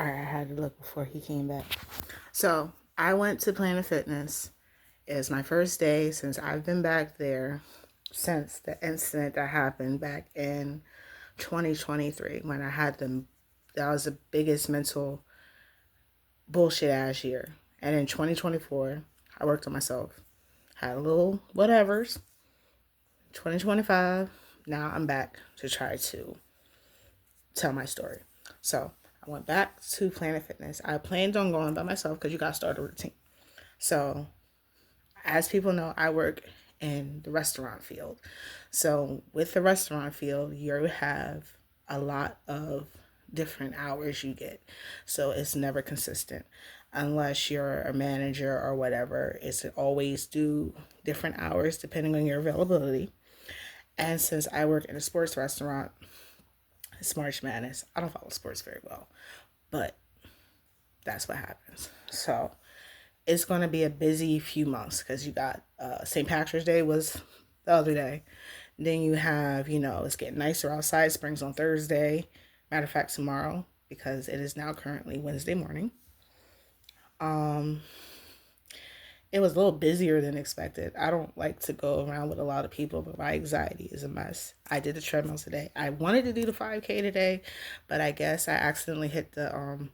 All right, I had to look before he came back. So I went to Planet Fitness. It was my first day since I've been back there since the incident that happened back in 2023 when I had them. That was the biggest mental bullshit ass year. And in 2024, I worked on myself. Had a little whatevers. 2025, now I'm back to try to tell my story. So I went back to Planet Fitness. I planned on going by myself because you got to start a routine. So as people know, I work in the restaurant field. So with the restaurant field, you have a lot of different hours you get. So it's never consistent unless you're a manager or whatever. It's always do different hours depending on your availability. And since I work in a sports restaurant, it's March Madness. I don't follow sports very well, but that's what happens. So it's going to be a busy few months because you got St. Patrick's Day was the other day. Then you have, it's getting nicer outside. Spring's on Thursday. Matter of fact, tomorrow, because it is now currently Wednesday morning. It was a little busier than expected. I don't like to go around with a lot of people, but my anxiety is a mess. I did the treadmill today. I wanted to do the 5K today, but I guess I accidentally hit the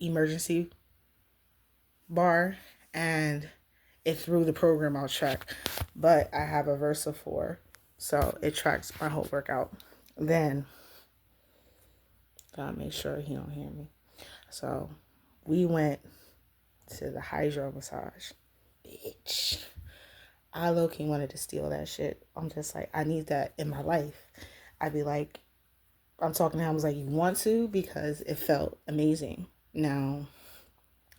emergency bar and it threw the program out track. But I have a Versa 4, so it tracks my whole workout. Then, gotta make sure he don't hear me. So we went to the hydro massage. Bitch. I low-key wanted to steal that shit. I'm just like, I need that in my life. I'd be like, I'm talking to him, I was like, you want to? Because it felt amazing. Now,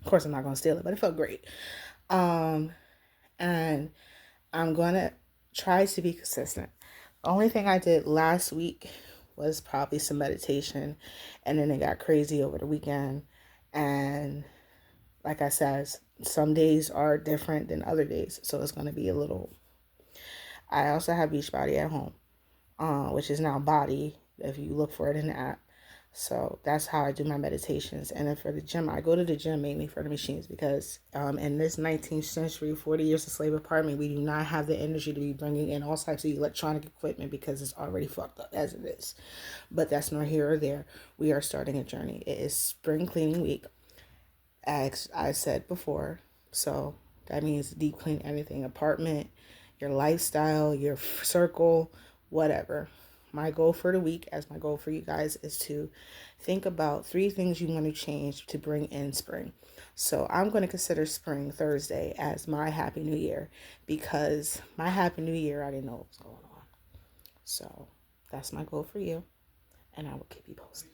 of course I'm not gonna steal it, but it felt great. And I'm gonna try to be consistent. The only thing I did last week was probably some meditation, and then it got crazy over the weekend. And like I said, some days are different than other days, so it's going to be a little. I also have Beachbody at home, which is now Body if you look for it in the app. So that's how I do my meditations. And then for the gym, I go to the gym mainly for the machines because in this 19th century, 40 years of slave apartment, we do not have the energy to be bringing in all types of electronic equipment because it's already fucked up as it is. But that's nor here or there. We are starting a journey. It is spring cleaning week, as I said before. So that means deep clean everything, apartment, your lifestyle, your circle, whatever. My goal for the week, as my goal for you guys, is to think about 3 things you want to change to bring in spring. So I'm going to consider spring Thursday as my Happy New Year because my Happy New Year, I didn't know what was going on. So that's my goal for you, and I will keep you posted.